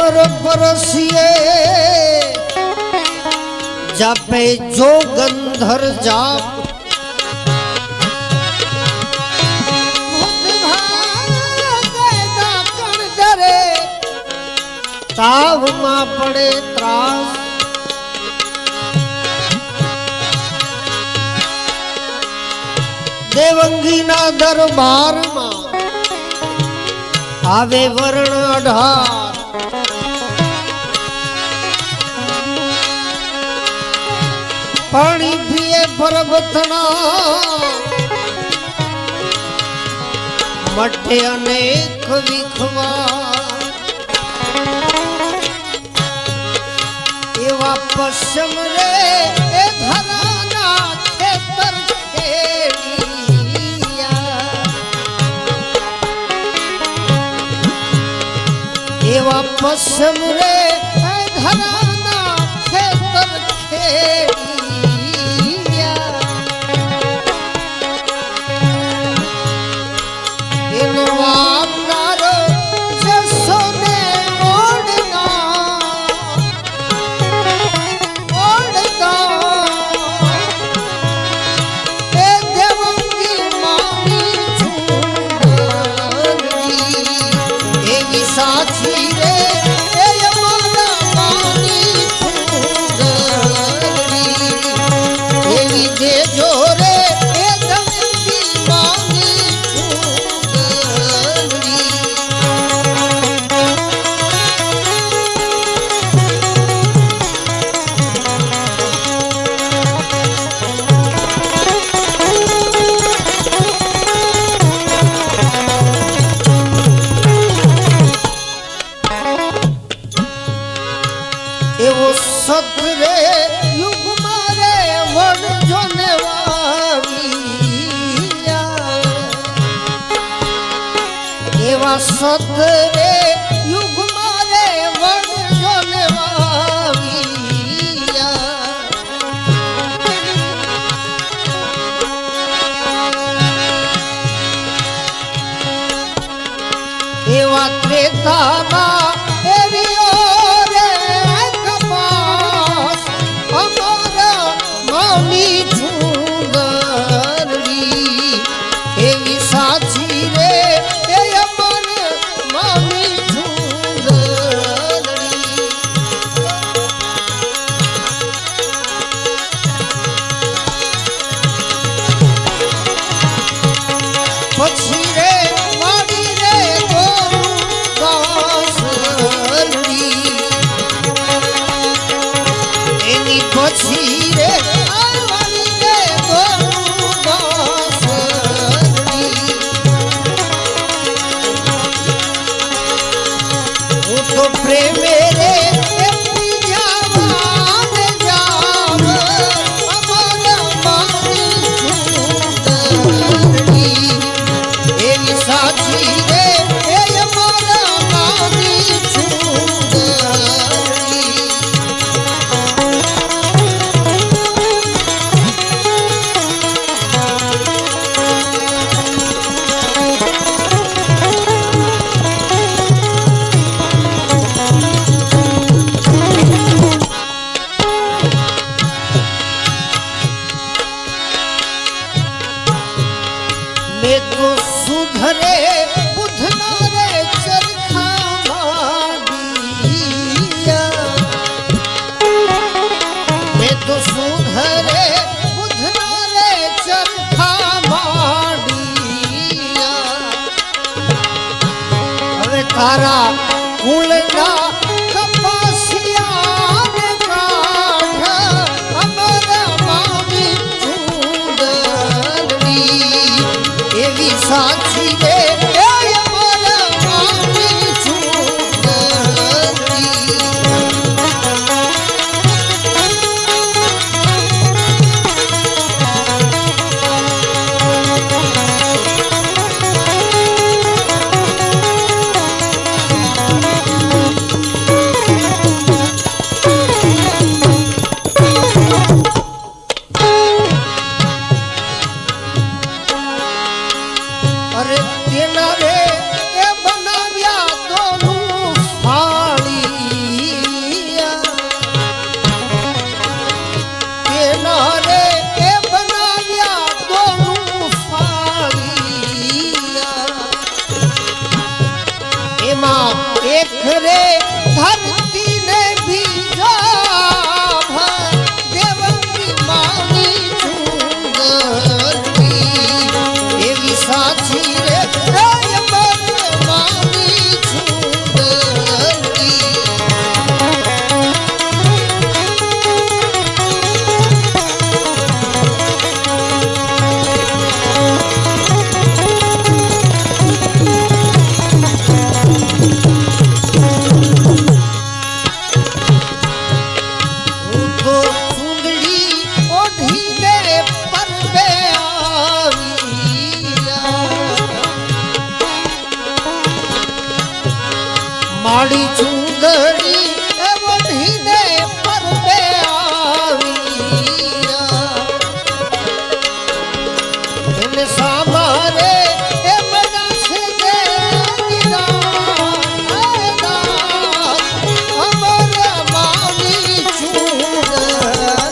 अमर परसिए जापे जो गंधर जाप ताव मां पड़े त्रास देवंगी ना दरबार मां आवे वर्ण 18 पानी पिए परबथना मठे अनेक विखवा एवा पश्चिम रे ए धराना खेतर खेड़िया एवा पश्चिम रे ए धराना खेतर खेड़िया इन वामनारो जसो ने ओढ़ना सतरे युग मारे वन जोने वाविया एवा सतरे युग मारे वन जोने वाविया एवा त्रेता मा एरियो मामी झूंगरी एवी साची रे ए अमर मामी झूंगरी पछी रे मारी रे गोरू दासरी एनी पछी रे प्रेम मेरे जाम जाम अमर मानी झूंगरी एवी साची रे ए अमर मानी झूंगरी मैं तो सुधरे बुधना रे चरखा मादिया मैं तो सुधरे बुधना रे चरखा मादिया हवे तारा कुलना कपासिया ने काढ़ अमर मामी झूंगरी एवी साची रे ए अमर मामी झूंगरी કાળી ચૂંદડી એ વઢીને પરબે આવી એને સામારે એ બનાસે દે અમર માની ચૂંદડી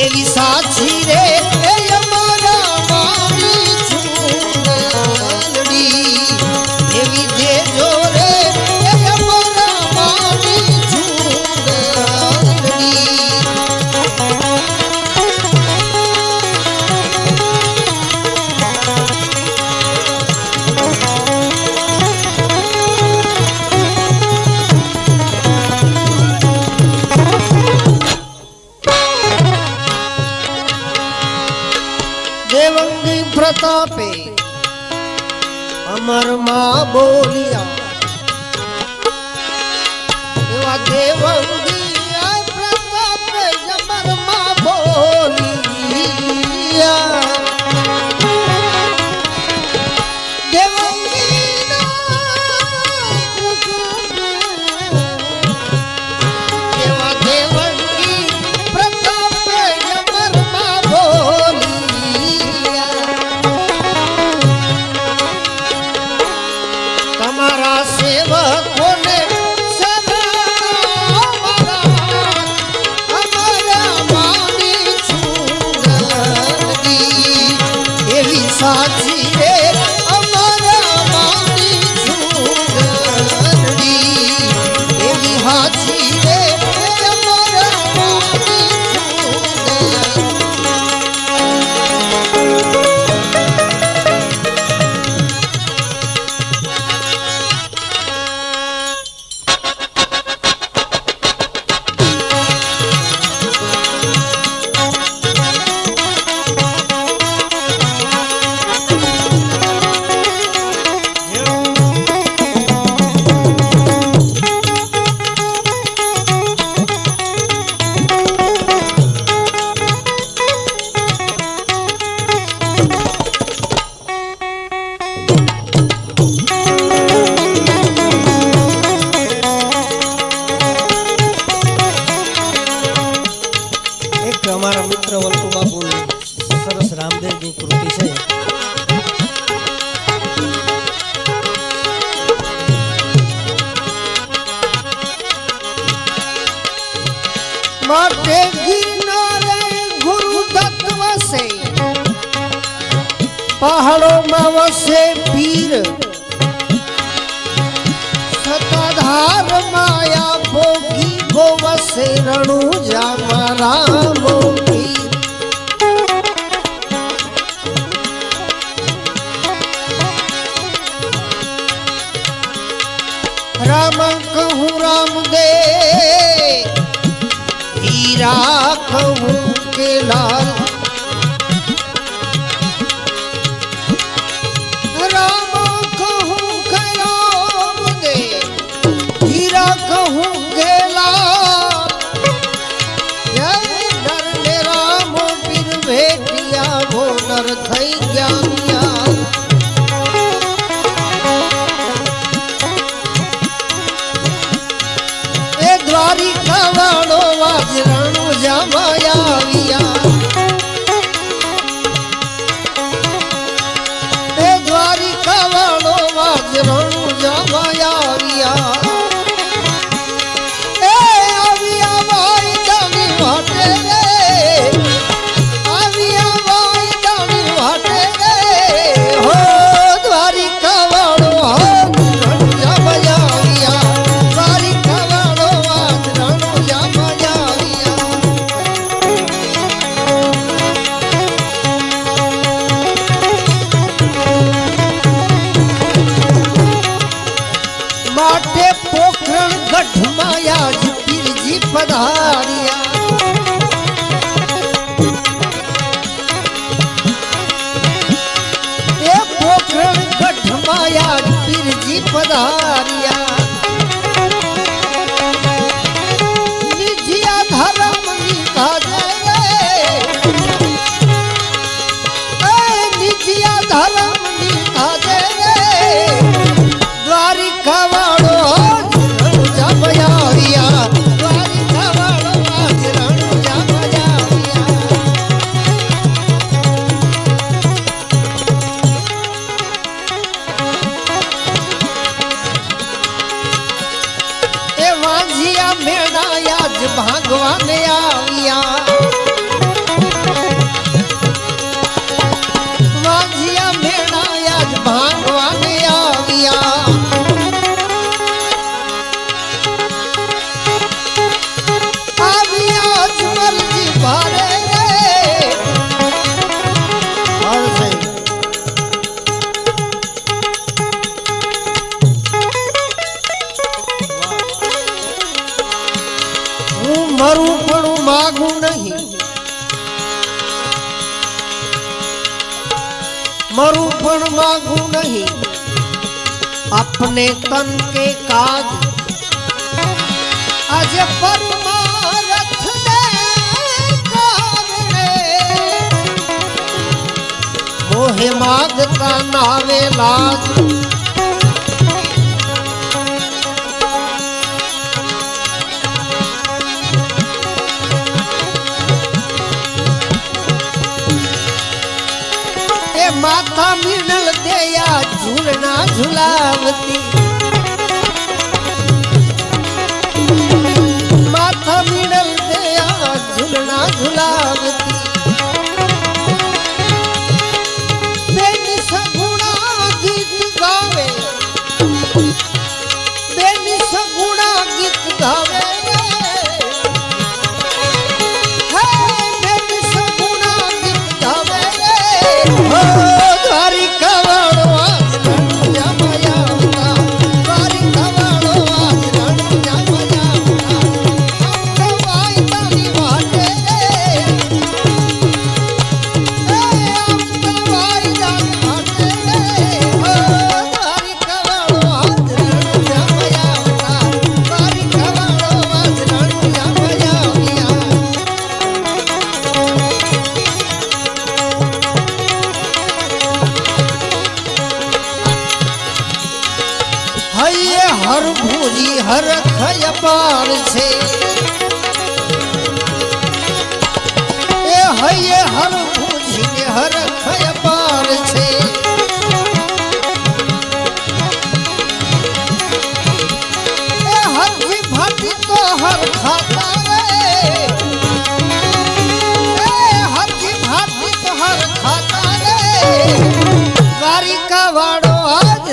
એવી સાચી રે દેવંગી પ્રતાપે અમર માં બોલિયા એવા દેવંગી પ્રતાપે અમર માં બોલિયા સાચી રે અમારા માની ચૂંદડી એવી હાચી રે અમારા માની અમારા મિત્ર વલ્લુ બાપુની સરસ રામદેવની કૃતિ છે. માટે ગિરનારે ગુરુ દત્ત વસે પહાડોમાં વસે પીર સતાધાર માયા ભોગી ગોવસે રણુજા રામો પીર રામ કહું રામ દે હીરા કહું કે લાલ રામ કહું કે રામ દે હીરા કહું કે લાલ भेटिया भोनर થઈ ગયા એ દ્વારિકા વાળો વાજરાણું જામાયા આવ્યા એ દ્વારિકા વાળો વાજરાણું જામાયા આવ્યા એ આવ્યા ભાઈ જાની વાટે માટે પોખરણ ગઢમાં આજ પીરજી પધાર્યા એ પોખરણ ગઢમાં આજ પીરજી પધાર્યા નિજિયા ધર્મની કાજે નિજિયા ધર્મની કાજે દ્વારિકા વાળો मरु पण मांगू नहीं अपने तन के काज आज परमारथ दे कारणे मोहे मागता नावे लाज माथा मिनल देया झूलना झुलावती माथा मिनल देया झूलना झुलावती बेनी सगुणा गीत गावे बेनी सगुणा गीत गावे हर भूजी हर खय पार छे ए हये हर भूजी ने हर खय पार छे ए हर जी भाटी तो हर खाता रे ए हर जी भाटी तो हर खाता रे द्वारिका वाड़ो आज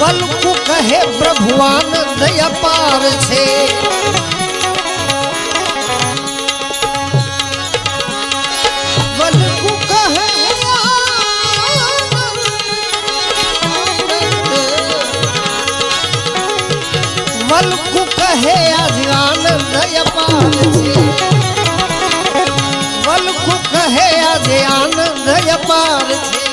वल्कु कहे प्रभुआन दया पार छे वल्कु कहे वल्कु कहे आजान दया पार छे वल्कु कहे आजान दया पार छे